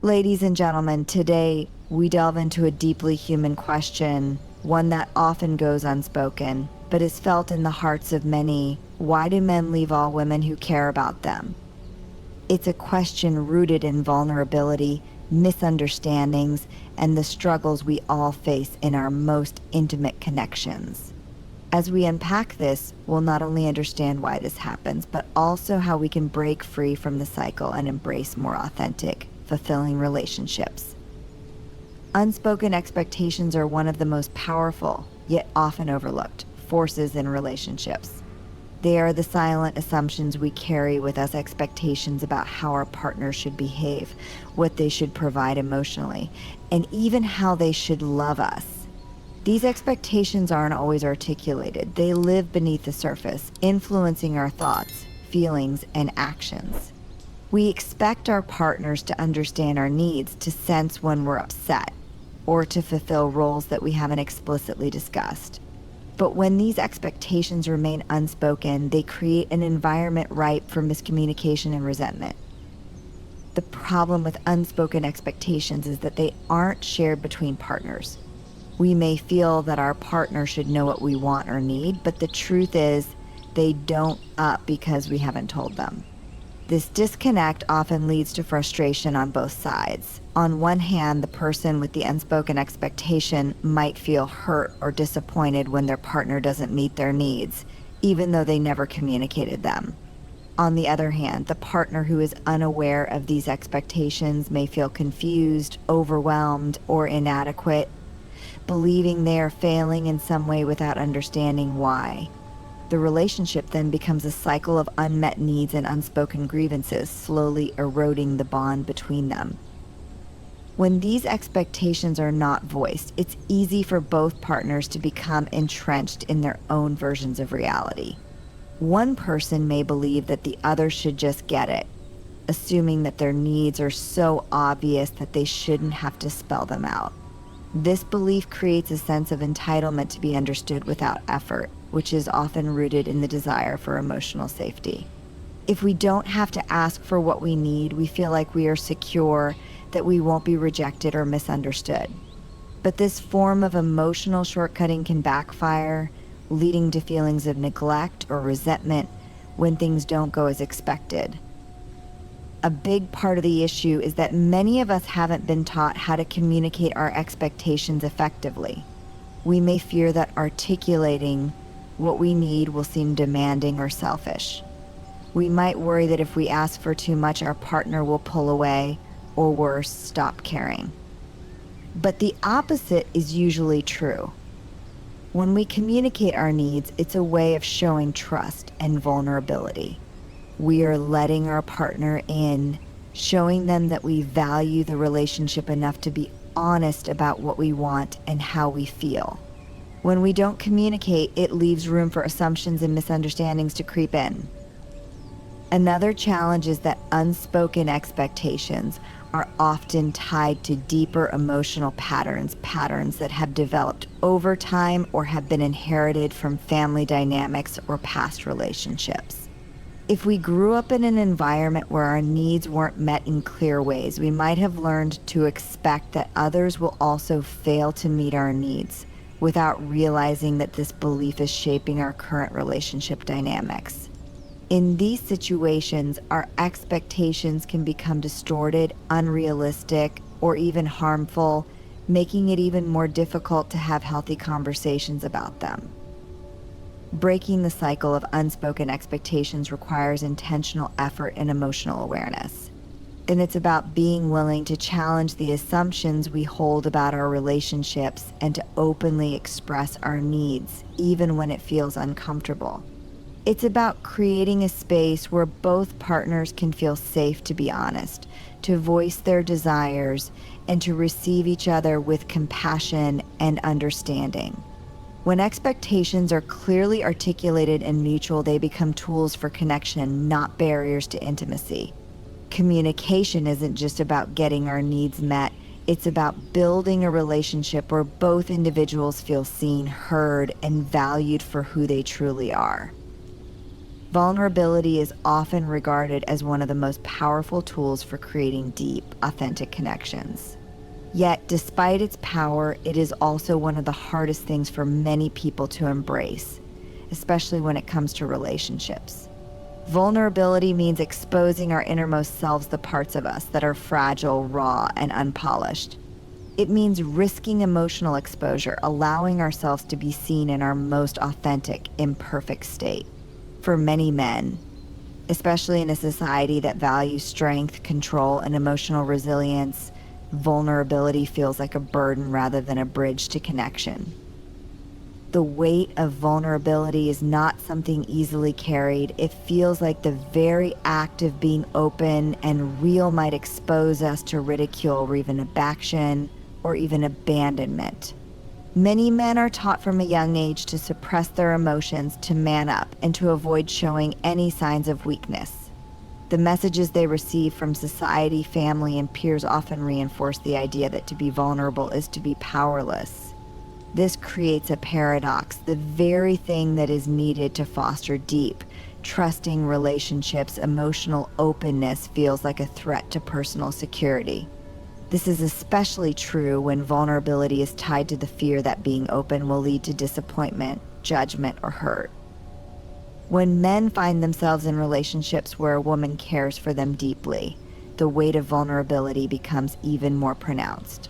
Ladies and gentlemen, today we delve into a deeply human question, one that often goes unspoken, but is felt in the hearts of many. Why do men leave all women who care about them? It's a question rooted in vulnerability, misunderstandings, and the struggles we all face in our most intimate connections. As we unpack this, we'll not only understand why this happens, but also how we can break free from the cycle and embrace more authentic, fulfilling relationships. Unspoken expectations are one of the most powerful, yet often overlooked, forces in relationships. They are the silent assumptions we carry with us, expectations about how our partner should behave, what they should provide emotionally, and even how they should love us. These expectations aren't always articulated. They live beneath the surface, influencing our thoughts, feelings, and actions. We expect our partners to understand our needs, to sense when we're upset, or to fulfill roles that we haven't explicitly discussed. But when these expectations remain unspoken, they create an environment ripe for miscommunication and resentment. The problem with unspoken expectations is that they aren't shared between partners. We may feel that our partner should know what we want or need, but the truth is they don't because we haven't told them. This disconnect often leads to frustration on both sides. On one hand, the person with the unspoken expectation might feel hurt or disappointed when their partner doesn't meet their needs, even though they never communicated them. On the other hand, the partner who is unaware of these expectations may feel confused, overwhelmed, or inadequate, believing they are failing in some way without understanding why. The relationship then becomes a cycle of unmet needs and unspoken grievances, slowly eroding the bond between them. When these expectations are not voiced, it's easy for both partners to become entrenched in their own versions of reality. One person may believe that the other should just get it, assuming that their needs are so obvious that they shouldn't have to spell them out. This belief creates a sense of entitlement to be understood without effort, which is often rooted in the desire for emotional safety. If we don't have to ask for what we need, we feel like we are secure, that we won't be rejected or misunderstood. But this form of emotional shortcutting can backfire, leading to feelings of neglect or resentment when things don't go as expected. A big part of the issue is that many of us haven't been taught how to communicate our expectations effectively. We may fear that articulating what we need will seem demanding or selfish. We might worry that if we ask for too much, our partner will pull away, or worse, stop caring. But the opposite is usually true. When we communicate our needs, it's a way of showing trust and vulnerability. We are letting our partner in, showing them that we value the relationship enough to be honest about what we want and how we feel. When we don't communicate, it leaves room for assumptions and misunderstandings to creep in. Another challenge is that unspoken expectations are often tied to deeper emotional patterns that have developed over time or have been inherited from family dynamics or past relationships. If we grew up in an environment where our needs weren't met in clear ways, we might have learned to expect that others will also fail to meet our needs, without realizing that this belief is shaping our current relationship dynamics. In these situations, our expectations can become distorted, unrealistic, or even harmful, making it even more difficult to have healthy conversations about them. Breaking the cycle of unspoken expectations requires intentional effort and emotional awareness. And it's about being willing to challenge the assumptions we hold about our relationships and to openly express our needs, even when it feels uncomfortable. It's about creating a space where both partners can feel safe to be honest, to voice their desires, and to receive each other with compassion and understanding. When expectations are clearly articulated and mutual, they become tools for connection, not barriers to intimacy. Communication isn't just about getting our needs met, it's about building a relationship where both individuals feel seen, heard, and valued for who they truly are. Vulnerability is often regarded as one of the most powerful tools for creating deep, authentic connections. Yet, despite its power, it is also one of the hardest things for many people to embrace, especially when it comes to relationships. Vulnerability means exposing our innermost selves, the parts of us that are fragile, raw, and unpolished. It means risking emotional exposure, allowing ourselves to be seen in our most authentic, imperfect state. For many men, especially in a society that values strength, control, and emotional resilience, vulnerability feels like a burden rather than a bridge to connection. The weight of vulnerability is not something easily carried. It feels like the very act of being open and real might expose us to ridicule or even abaction or even abandonment. Many men are taught from a young age to suppress their emotions, to man up, and to avoid showing any signs of weakness. The messages they receive from society, family, and peers often reinforce the idea that to be vulnerable is to be powerless. This creates a paradox. The very thing that is needed to foster deep, trusting relationships, emotional openness, feels like a threat to personal security. This is especially true when vulnerability is tied to the fear that being open will lead to disappointment, judgment, or hurt. When men find themselves in relationships where a woman cares for them deeply, the weight of vulnerability becomes even more pronounced.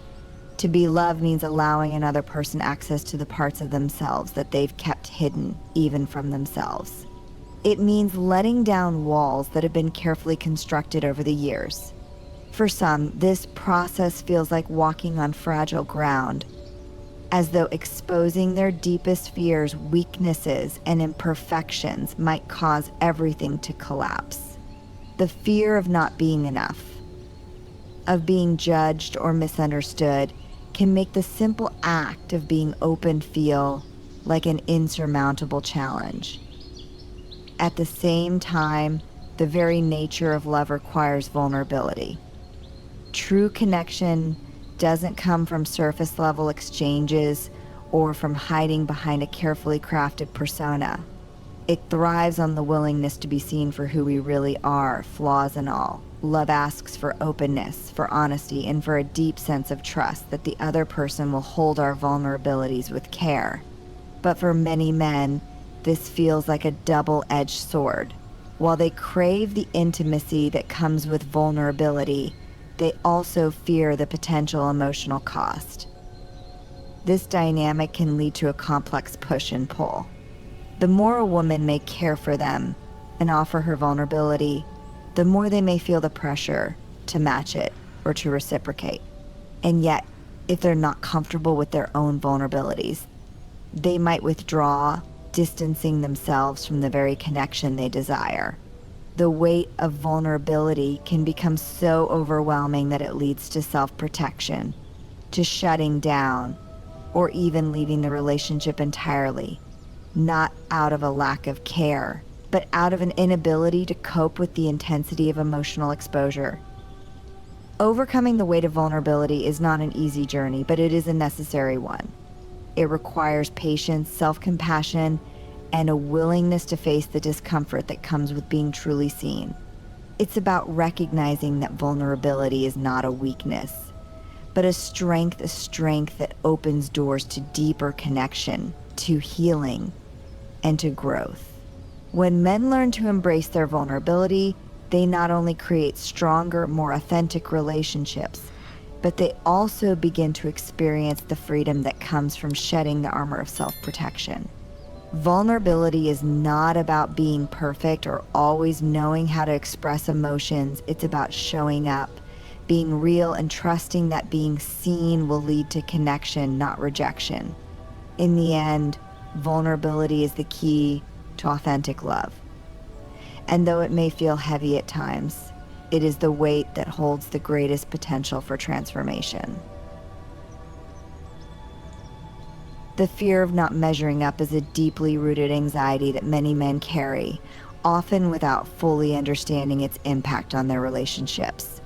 To be loved means allowing another person access to the parts of themselves that they've kept hidden, even from themselves. It means letting down walls that have been carefully constructed over the years. For some, this process feels like walking on fragile ground, as though exposing their deepest fears, weaknesses, and imperfections might cause everything to collapse. The fear of not being enough, of being judged or misunderstood, can make the simple act of being open feel like an insurmountable challenge. At the same time, the very nature of love requires vulnerability. True connection doesn't come from surface level exchanges or from hiding behind a carefully crafted persona. It thrives on the willingness to be seen for who we really are, flaws and all. Love asks for openness, for honesty, and for a deep sense of trust that the other person will hold our vulnerabilities with care. But for many men, this feels like a double-edged sword. While they crave the intimacy that comes with vulnerability, they also fear the potential emotional cost. This dynamic can lead to a complex push and pull. The more a woman may care for them and offer her vulnerability, the more they may feel the pressure to match it or to reciprocate. And yet, if they're not comfortable with their own vulnerabilities, they might withdraw, distancing themselves from the very connection they desire. The weight of vulnerability can become so overwhelming that it leads to self-protection, to shutting down, or even leaving the relationship entirely, not out of a lack of care, but out of an inability to cope with the intensity of emotional exposure. Overcoming the weight of vulnerability is not an easy journey, but it is a necessary one. It requires patience, self-compassion, and a willingness to face the discomfort that comes with being truly seen. It's about recognizing that vulnerability is not a weakness, but a strength that opens doors to deeper connection, to healing, and to growth. When men learn to embrace their vulnerability, they not only create stronger, more authentic relationships, but they also begin to experience the freedom that comes from shedding the armor of self-protection. Vulnerability is not about being perfect or always knowing how to express emotions. It's about showing up, being real, and trusting that being seen will lead to connection, not rejection. In the end, vulnerability is the key to authentic love. And though it may feel heavy at times, it is the weight that holds the greatest potential for transformation. The fear of not measuring up is a deeply rooted anxiety that many men carry, often without fully understanding its impact on their relationships.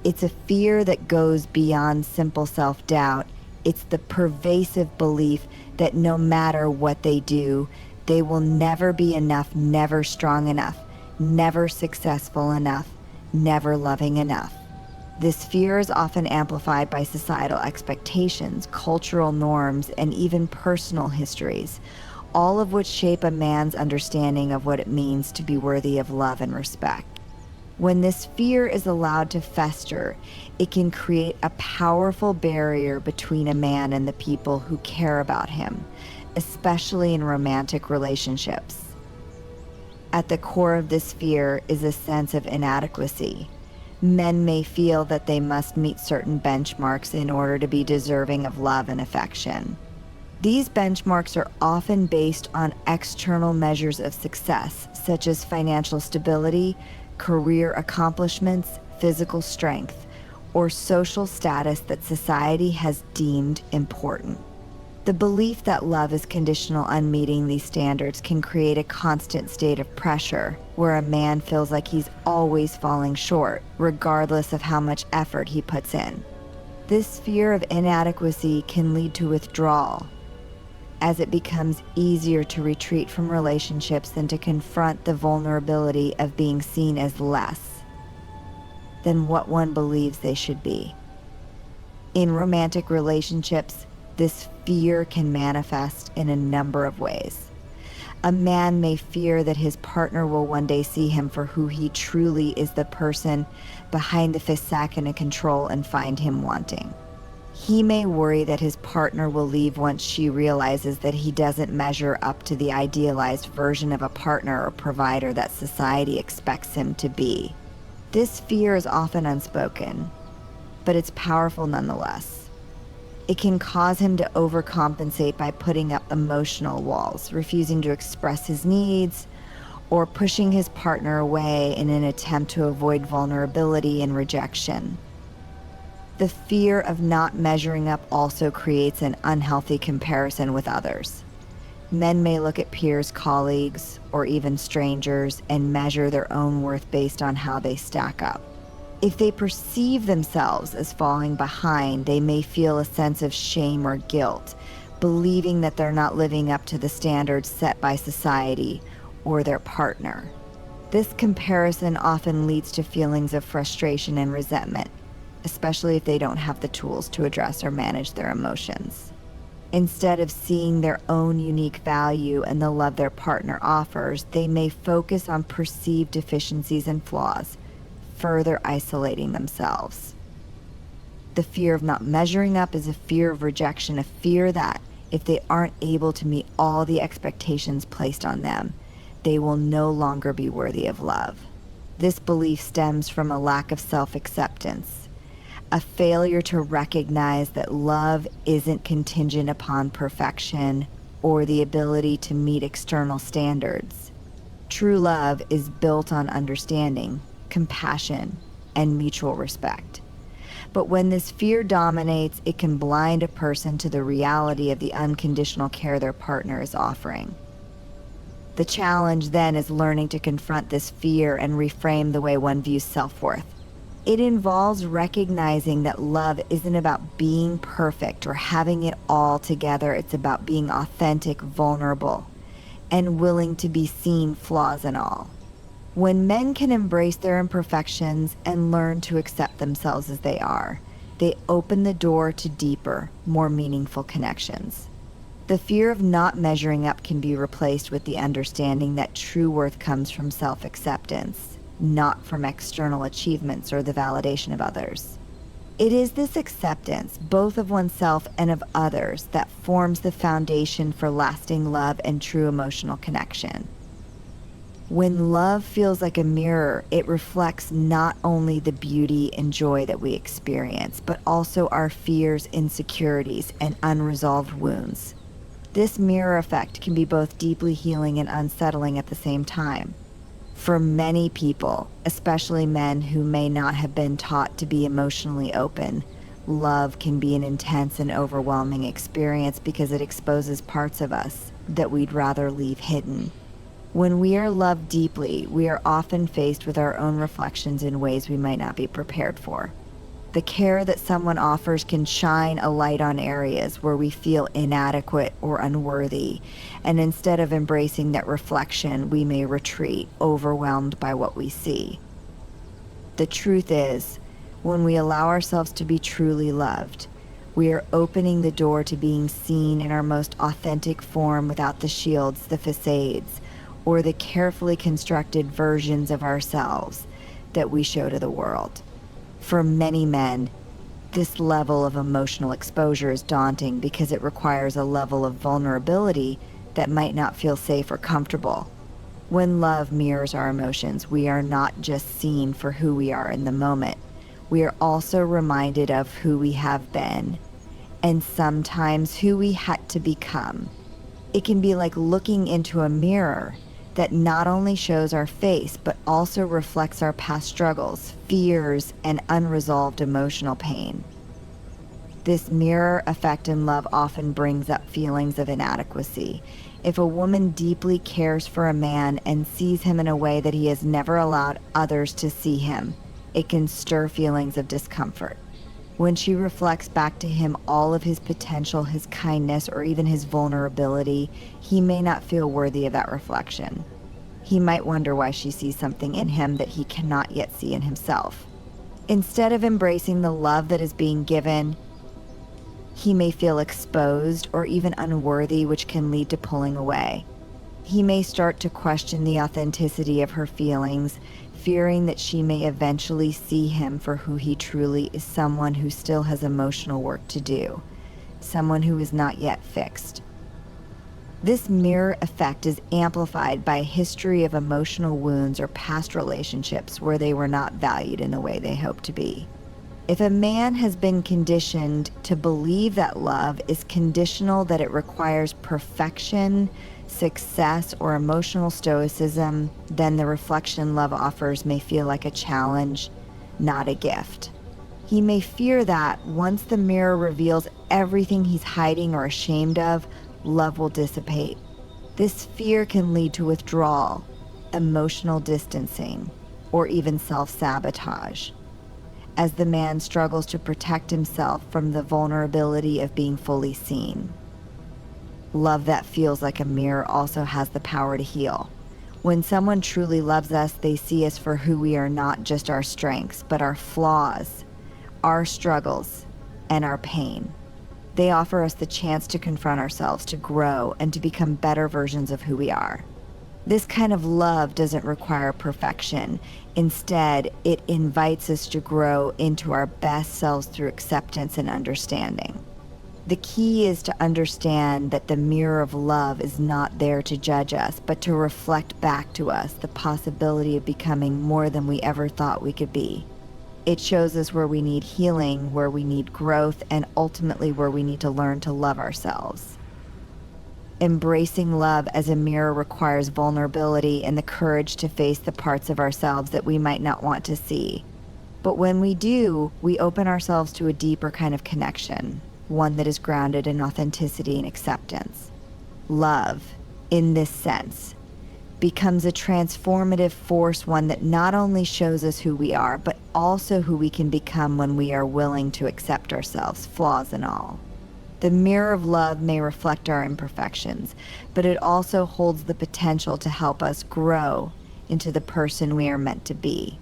It's a fear that goes beyond simple self-doubt. It's the pervasive belief that no matter what they do, They will never be enough, never strong enough, never successful enough, never loving enough. This fear is often amplified by societal expectations, cultural norms, and even personal histories, all of which shape a man's understanding of what it means to be worthy of love and respect. When this fear is allowed to fester, it can create a powerful barrier between a man and the people who care about him, especially in romantic relationships. At the core of this fear is a sense of inadequacy. Men may feel that they must meet certain benchmarks in order to be deserving of love and affection. These benchmarks are often based on external measures of success, such as financial stability, career accomplishments, physical strength, or social status that society has deemed important. The belief that love is conditional on meeting these standards can create a constant state of pressure, where a man feels like he's always falling short, regardless of how much effort he puts in. This fear of inadequacy can lead to withdrawal, as it becomes easier to retreat from relationships than to confront the vulnerability of being seen as less than what one believes they should be. In romantic relationships, this fear can manifest in a number of ways. A man may fear that his partner will one day see him for who he truly is, the person behind the facade and control, and find him wanting. He may worry that his partner will leave once she realizes that he doesn't measure up to the idealized version of a partner or provider that society expects him to be. This fear is often unspoken, but it's powerful nonetheless. It can cause him to overcompensate by putting up emotional walls, refusing to express his needs, or pushing his partner away in an attempt to avoid vulnerability and rejection. The fear of not measuring up also creates an unhealthy comparison with others. Men may look at peers, colleagues, or even strangers and measure their own worth based on how they stack up. If they perceive themselves as falling behind, they may feel a sense of shame or guilt, believing that they're not living up to the standards set by society or their partner. This comparison often leads to feelings of frustration and resentment, especially if they don't have the tools to address or manage their emotions. Instead of seeing their own unique value and the love their partner offers, they may focus on perceived deficiencies and flaws, further isolating themselves. The fear of not measuring up is a fear of rejection, a fear that if they aren't able to meet all the expectations placed on them, they will no longer be worthy of love. This belief stems from a lack of self-acceptance, a failure to recognize that love isn't contingent upon perfection or the ability to meet external standards. True love is built on understanding, compassion, and mutual respect. But when this fear dominates, it can blind a person to the reality of the unconditional care their partner is offering. The challenge then is learning to confront this fear and reframe the way one views self-worth. It involves recognizing that love isn't about being perfect or having it all together. It's about being authentic, vulnerable, and willing to be seen, flaws and all. When men can embrace their imperfections and learn to accept themselves as they are, they open the door to deeper, more meaningful connections. The fear of not measuring up can be replaced with the understanding that true worth comes from self-acceptance, not from external achievements or the validation of others. It is this acceptance, both of oneself and of others, that forms the foundation for lasting love and true emotional connection. When love feels like a mirror, it reflects not only the beauty and joy that we experience, but also our fears, insecurities, and unresolved wounds. This mirror effect can be both deeply healing and unsettling at the same time. For many people, especially men who may not have been taught to be emotionally open, love can be an intense and overwhelming experience because it exposes parts of us that we'd rather leave hidden. When we are loved deeply, we are often faced with our own reflections in ways we might not be prepared for. The care that someone offers can shine a light on areas where we feel inadequate or unworthy, and instead of embracing that reflection, we may retreat, overwhelmed by what we see. The truth is, when we allow ourselves to be truly loved, we are opening the door to being seen in our most authentic form without the shields, the facades, or the carefully constructed versions of ourselves that we show to the world. For many men, this level of emotional exposure is daunting because it requires a level of vulnerability that might not feel safe or comfortable. When love mirrors our emotions, we are not just seen for who we are in the moment. We are also reminded of who we have been, and sometimes who we had to become. It can be like looking into a mirror that not only shows our face, but also reflects our past struggles, fears, and unresolved emotional pain. This mirror effect in love often brings up feelings of inadequacy. If a woman deeply cares for a man and sees him in a way that he has never allowed others to see him, it can stir feelings of discomfort. When she reflects back to him all of his potential, his kindness, or even his vulnerability, he may not feel worthy of that reflection. He might wonder why she sees something in him that he cannot yet see in himself. Instead of embracing the love that is being given, he may feel exposed or even unworthy, which can lead to pulling away. He may start to question the authenticity of her feelings, fearing that she may eventually see him for who he truly is, someone who still has emotional work to do, someone who is not yet fixed. This mirror effect is amplified by a history of emotional wounds or past relationships where they were not valued in the way they hoped to be. If a man has been conditioned to believe that love is conditional, that it requires perfection, success, or emotional stoicism, then the reflection love offers may feel like a challenge, not a gift. He may fear that once the mirror reveals everything he's hiding or ashamed of, love will dissipate. This fear can lead to withdrawal, emotional distancing, or even self-sabotage, as the man struggles to protect himself from the vulnerability of being fully seen. Love that feels like a mirror also has the power to heal. When someone truly loves us, they see us for who we are, not just our strengths, but our flaws, our struggles, and our pain. They offer us the chance to confront ourselves, to grow, and to become better versions of who we are. This kind of love doesn't require perfection. Instead, it invites us to grow into our best selves through acceptance and understanding. The key is to understand that the mirror of love is not there to judge us, but to reflect back to us the possibility of becoming more than we ever thought we could be. It shows us where we need healing, where we need growth, and ultimately where we need to learn to love ourselves. Embracing love as a mirror requires vulnerability and the courage to face the parts of ourselves that we might not want to see. But when we do, we open ourselves to a deeper kind of connection, one that is grounded in authenticity and acceptance. Love, in this sense, becomes a transformative force, one that not only shows us who we are, but also who we can become when we are willing to accept ourselves, flaws and all. The mirror of love may reflect our imperfections, but it also holds the potential to help us grow into the person we are meant to be.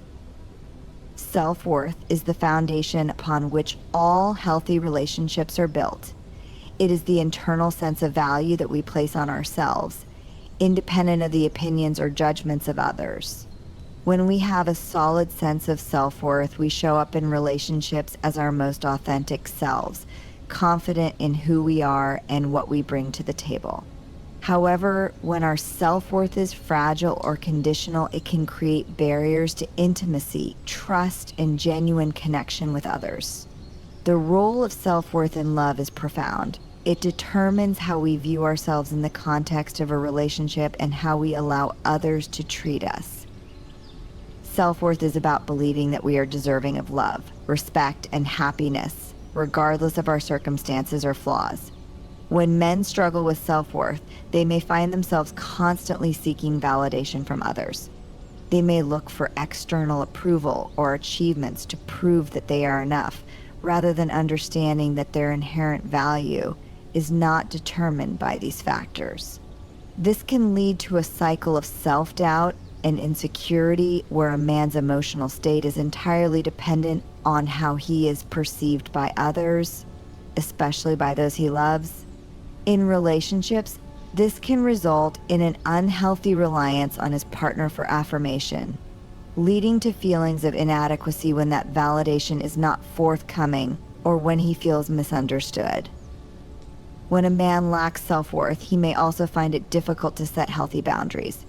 Self-worth is the foundation upon which all healthy relationships are built. It is the internal sense of value that we place on ourselves, independent of the opinions or judgments of others. When we have a solid sense of self-worth, we show up in relationships as our most authentic selves, confident in who we are and what we bring to the table. However, when our self-worth is fragile or conditional, it can create barriers to intimacy, trust, and genuine connection with others. The role of self-worth in love is profound. It determines how we view ourselves in the context of a relationship and how we allow others to treat us. Self-worth is about believing that we are deserving of love, respect, and happiness, regardless of our circumstances or flaws. When men struggle with self-worth, they may find themselves constantly seeking validation from others. They may look for external approval or achievements to prove that they are enough, rather than understanding that their inherent value is not determined by these factors. This can lead to a cycle of self-doubt and insecurity where a man's emotional state is entirely dependent on how he is perceived by others, especially by those he loves. In relationships, this can result in an unhealthy reliance on his partner for affirmation, leading to feelings of inadequacy when that validation is not forthcoming or when he feels misunderstood. When a man lacks self-worth, he may also find it difficult to set healthy boundaries.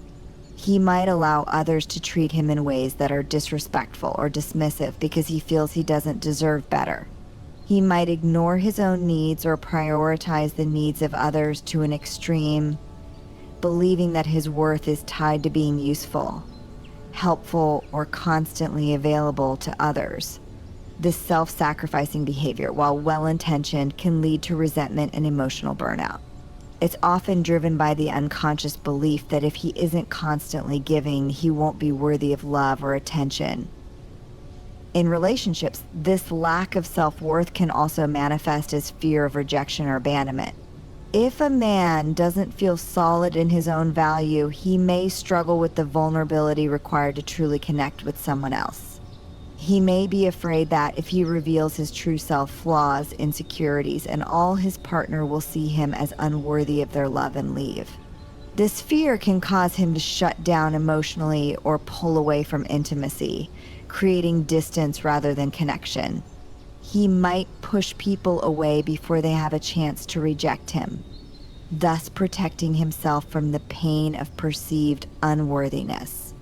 He might allow others to treat him in ways that are disrespectful or dismissive because he feels he doesn't deserve better. He might ignore his own needs or prioritize the needs of others to an extreme, believing that his worth is tied to being useful, helpful, or constantly available to others. This self-sacrificing behavior, while well-intentioned, can lead to resentment and emotional burnout. It's often driven by the unconscious belief that if he isn't constantly giving, he won't be worthy of love or attention. In relationships, this lack of self-worth can also manifest as fear of rejection or abandonment. If a man doesn't feel solid in his own value, he may struggle with the vulnerability required to truly connect with someone else. He may be afraid that if he reveals his true self, flaws, insecurities, and all, his partner will see him as unworthy of their love and leave. This fear can cause him to shut down emotionally or pull away from intimacy, creating distance rather than connection. He might push people away before they have a chance to reject him, thus protecting himself from the pain of perceived unworthiness.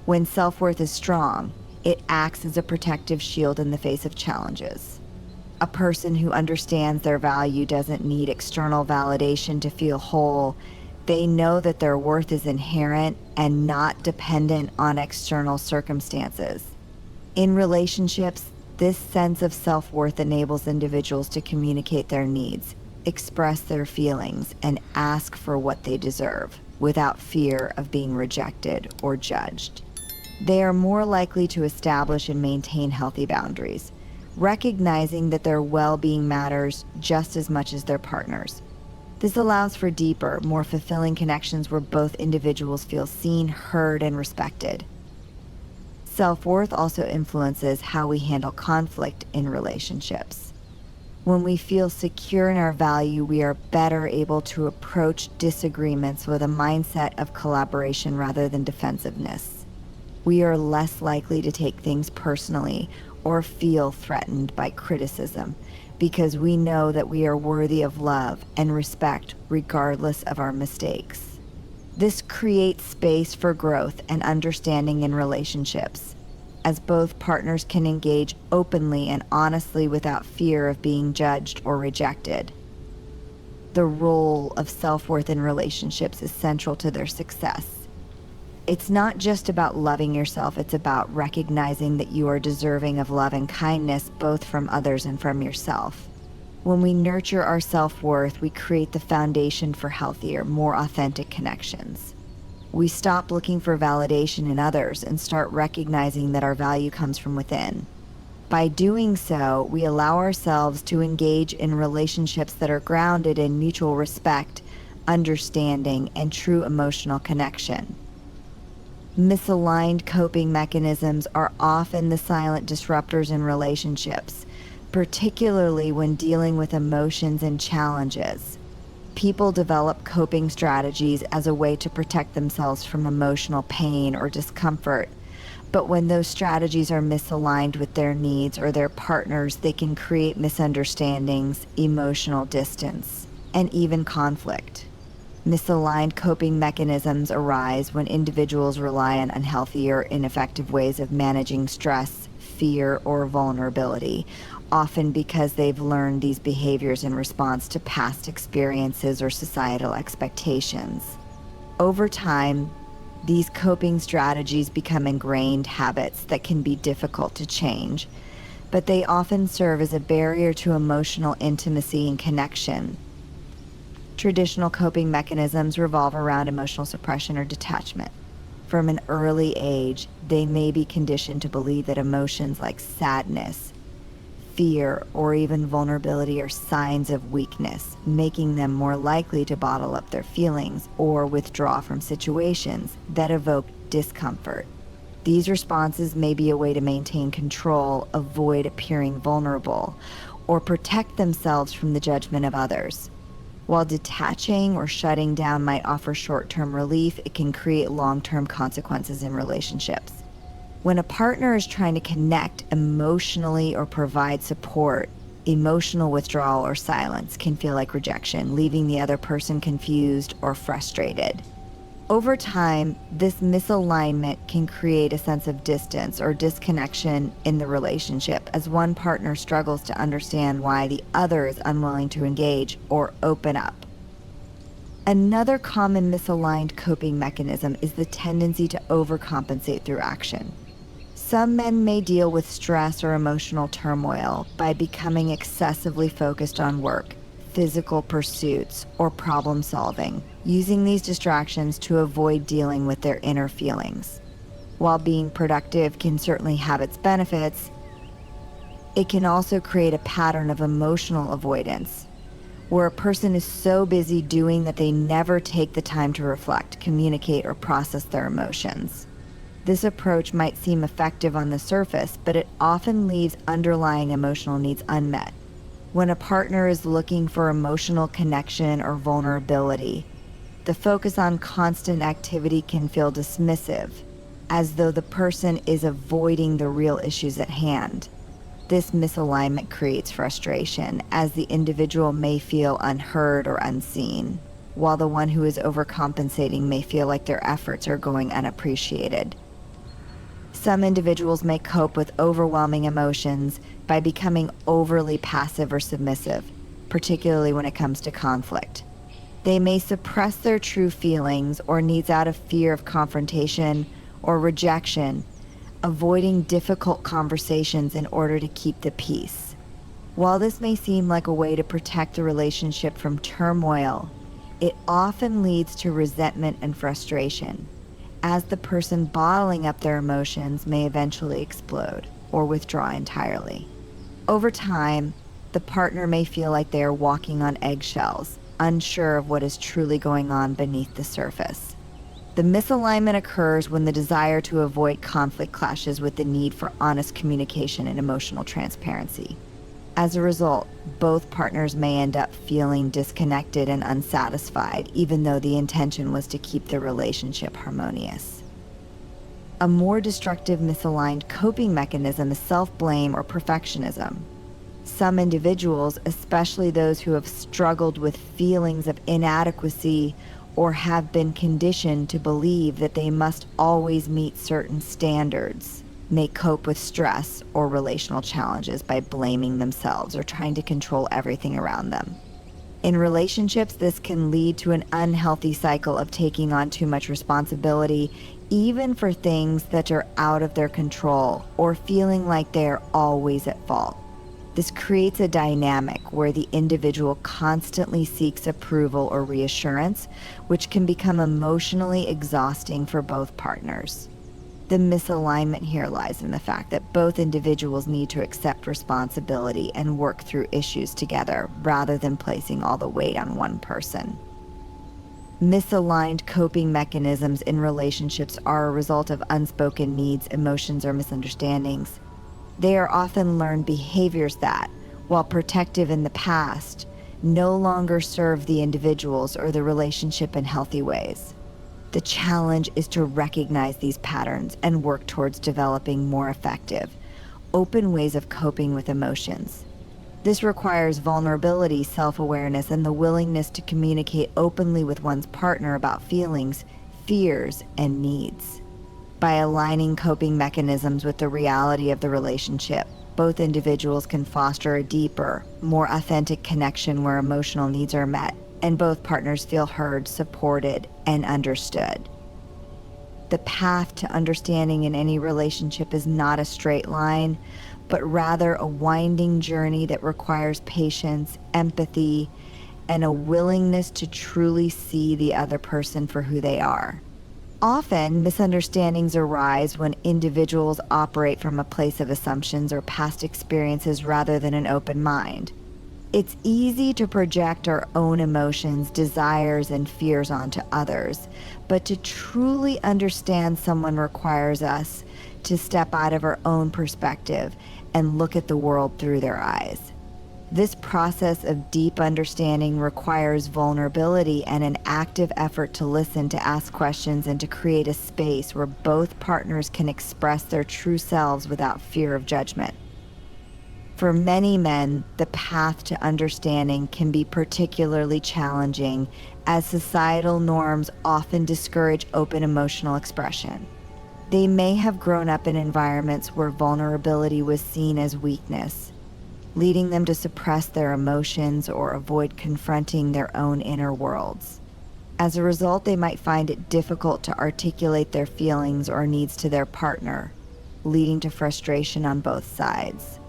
When self-worth is strong, it acts as a protective shield in the face of challenges. A person who understands their value doesn't need external validation to feel whole. They know that their worth is inherent and not dependent on external circumstances. In relationships, this sense of self-worth enables individuals to communicate their needs, express their feelings, and ask for what they deserve without fear of being rejected or judged. They are more likely to establish and maintain healthy boundaries, recognizing that their well-being matters just as much as their partner's. This allows for deeper, more fulfilling connections where both individuals feel seen, heard, and respected. Self-worth also influences how we handle conflict in relationships. When we feel secure in our value, we are better able to approach disagreements with a mindset of collaboration rather than defensiveness. We are less likely to take things personally or feel threatened by criticism because we know that we are worthy of love and respect regardless of our mistakes. This creates space for growth and understanding in relationships, as both partners can engage openly and honestly without fear of being judged or rejected. The role of self-worth in relationships is central to their success. It's not just about loving yourself, it's about recognizing that you are deserving of love and kindness both from others and from yourself. When we nurture our self-worth, we create the foundation for healthier, more authentic connections. We stop looking for validation in others and start recognizing that our value comes from within. By doing so, we allow ourselves to engage in relationships that are grounded in mutual respect, understanding, and true emotional connection. Misaligned coping mechanisms are often the silent disruptors in relationships, particularly when dealing with emotions and challenges. People develop coping strategies as a way to protect themselves from emotional pain or discomfort, but when those strategies are misaligned with their needs or their partners, they can create misunderstandings, emotional distance, and even conflict. Misaligned coping mechanisms arise when individuals rely on unhealthy or ineffective ways of managing stress, fear, or vulnerability, often because they've learned these behaviors in response to past experiences or societal expectations. Over time, these coping strategies become ingrained habits that can be difficult to change, but they often serve as a barrier to emotional intimacy and connection. Traditional coping mechanisms revolve around emotional suppression or detachment. From an early age, they may be conditioned to believe that emotions like sadness, fear, or even vulnerability are signs of weakness, making them more likely to bottle up their feelings or withdraw from situations that evoke discomfort. These responses may be a way to maintain control, avoid appearing vulnerable, or protect themselves from the judgment of others. While detaching or shutting down might offer short-term relief, it can create long-term consequences in relationships. When a partner is trying to connect emotionally or provide support, emotional withdrawal or silence can feel like rejection, leaving the other person confused or frustrated. Over time, this misalignment can create a sense of distance or disconnection in the relationship as one partner struggles to understand why the other is unwilling to engage or open up. Another common misaligned coping mechanism is the tendency to overcompensate through action. Some men may deal with stress or emotional turmoil by becoming excessively focused on work, physical pursuits, or problem solving, using these distractions to avoid dealing with their inner feelings. While being productive can certainly have its benefits, it can also create a pattern of emotional avoidance, where a person is so busy doing that they never take the time to reflect, communicate, or process their emotions. This approach might seem effective on the surface, but it often leaves underlying emotional needs unmet. When a partner is looking for emotional connection or vulnerability, the focus on constant activity can feel dismissive, as though the person is avoiding the real issues at hand. This misalignment creates frustration, as the individual may feel unheard or unseen, while the one who is overcompensating may feel like their efforts are going unappreciated. Some individuals may cope with overwhelming emotions by becoming overly passive or submissive, particularly when it comes to conflict. They may suppress their true feelings or needs out of fear of confrontation or rejection, avoiding difficult conversations in order to keep the peace. While this may seem like a way to protect the relationship from turmoil, it often leads to resentment and frustration, as the person bottling up their emotions may eventually explode or withdraw entirely. Over time, the partner may feel like they are walking on eggshells, unsure of what is truly going on beneath the surface. The misalignment occurs when the desire to avoid conflict clashes with the need for honest communication and emotional transparency. As a result, both partners may end up feeling disconnected and unsatisfied, even though the intention was to keep the relationship harmonious. A more destructive misaligned coping mechanism is self-blame or perfectionism. Some individuals, especially those who have struggled with feelings of inadequacy or have been conditioned to believe that they must always meet certain standards, may cope with stress or relational challenges by blaming themselves or trying to control everything around them. In relationships, this can lead to an unhealthy cycle of taking on too much responsibility, even for things that are out of their control, or feeling like they are always at fault. This creates a dynamic where the individual constantly seeks approval or reassurance, which can become emotionally exhausting for both partners. The misalignment here lies in the fact that both individuals need to accept responsibility and work through issues together, rather than placing all the weight on one person. Misaligned coping mechanisms in relationships are a result of unspoken needs, emotions, or misunderstandings. They are often learned behaviors that, while protective in the past, no longer serve the individuals or the relationship in healthy ways. The challenge is to recognize these patterns and work towards developing more effective, open ways of coping with emotions. This requires vulnerability, self-awareness, and the willingness to communicate openly with one's partner about feelings, fears, and needs. By aligning coping mechanisms with the reality of the relationship, both individuals can foster a deeper, more authentic connection where emotional needs are met, and both partners feel heard, supported, and understood. The path to understanding in any relationship is not a straight line, but rather a winding journey that requires patience, empathy, and a willingness to truly see the other person for who they are. Often, misunderstandings arise when individuals operate from a place of assumptions or past experiences rather than an open mind. It's easy to project our own emotions, desires, and fears onto others, but to truly understand someone requires us to step out of our own perspective and look at the world through their eyes. This process of deep understanding requires vulnerability and an active effort to listen, to ask questions, and to create a space where both partners can express their true selves without fear of judgment. For many men, the path to understanding can be particularly challenging, as societal norms often discourage open emotional expression. They may have grown up in environments where vulnerability was seen as weakness, leading them to suppress their emotions or avoid confronting their own inner worlds. As a result, they might find it difficult to articulate their feelings or needs to their partner, leading to frustration on both sides.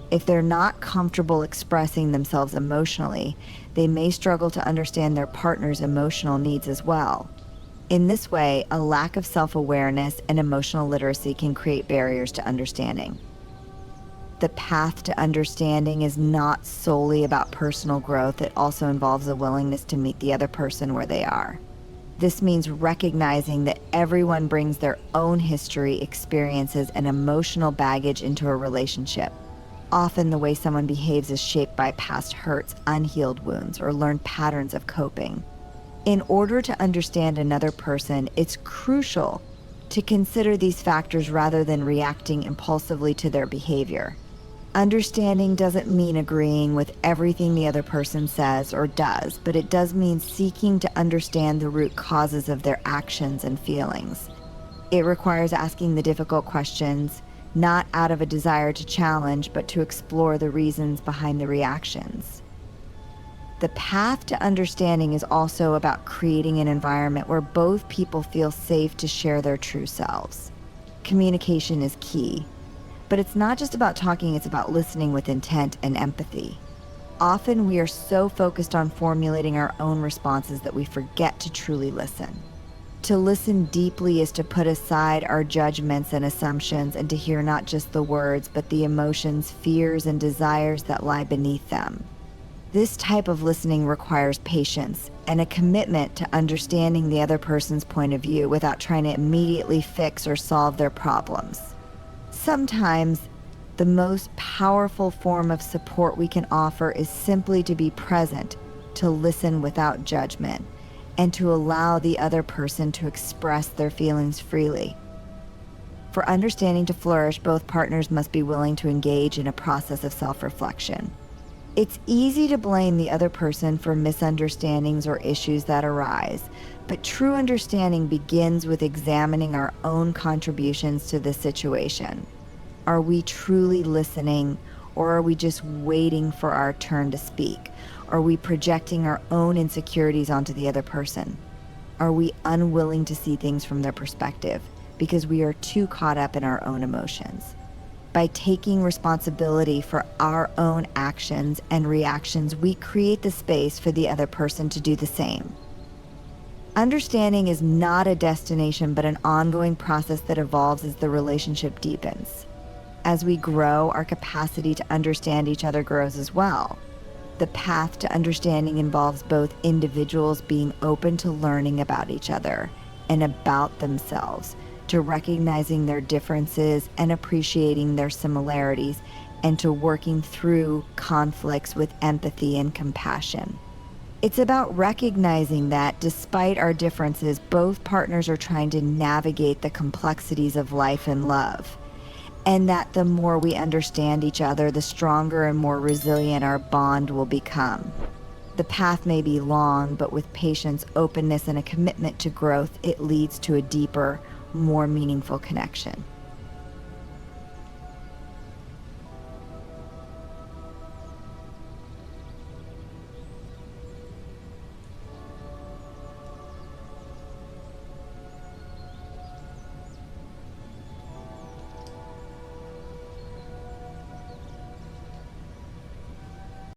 If they're not comfortable expressing themselves emotionally, they may struggle to understand their partner's emotional needs as well. In this way, a lack of self-awareness and emotional literacy can create barriers to understanding. The path to understanding is not solely about personal growth. It also involves a willingness to meet the other person where they are. This means recognizing that everyone brings their own history, experiences, and emotional baggage into a relationship. Often the way someone behaves is shaped by past hurts, unhealed wounds, or learned patterns of coping. In order to understand another person, it's crucial to consider these factors rather than reacting impulsively to their behavior. Understanding doesn't mean agreeing with everything the other person says or does, but it does mean seeking to understand the root causes of their actions and feelings. It requires asking the difficult questions, not out of a desire to challenge, but to explore the reasons behind the reactions. The path to understanding is also about creating an environment where both people feel safe to share their true selves. Communication is key. But it's not just about talking, it's about listening with intent and empathy. Often we are so focused on formulating our own responses that we forget to truly listen. To listen deeply is to put aside our judgments and assumptions and to hear not just the words, but the emotions, fears, and desires that lie beneath them. This type of listening requires patience and a commitment to understanding the other person's point of view without trying to immediately fix or solve their problems. Sometimes, the most powerful form of support we can offer is simply to be present, to listen without judgment, and to allow the other person to express their feelings freely. For understanding to flourish, both partners must be willing to engage in a process of self-reflection. It's easy to blame the other person for misunderstandings or issues that arise, but true understanding begins with examining our own contributions to the situation. Are we truly listening, or are we just waiting for our turn to speak? Are we projecting our own insecurities onto the other person? Are we unwilling to see things from their perspective because we are too caught up in our own emotions? By taking responsibility for our own actions and reactions, we create the space for the other person to do the same. Understanding is not a destination, but an ongoing process that evolves as the relationship deepens. As we grow, our capacity to understand each other grows as well. The path to understanding involves both individuals being open to learning about each other and about themselves, to recognizing their differences and appreciating their similarities, and to working through conflicts with empathy and compassion. It's about recognizing that despite our differences, both partners are trying to navigate the complexities of life and love, and that the more we understand each other, the stronger and more resilient our bond will become. The path may be long, but with patience, openness, and a commitment to growth, it leads to a deeper, more meaningful connection.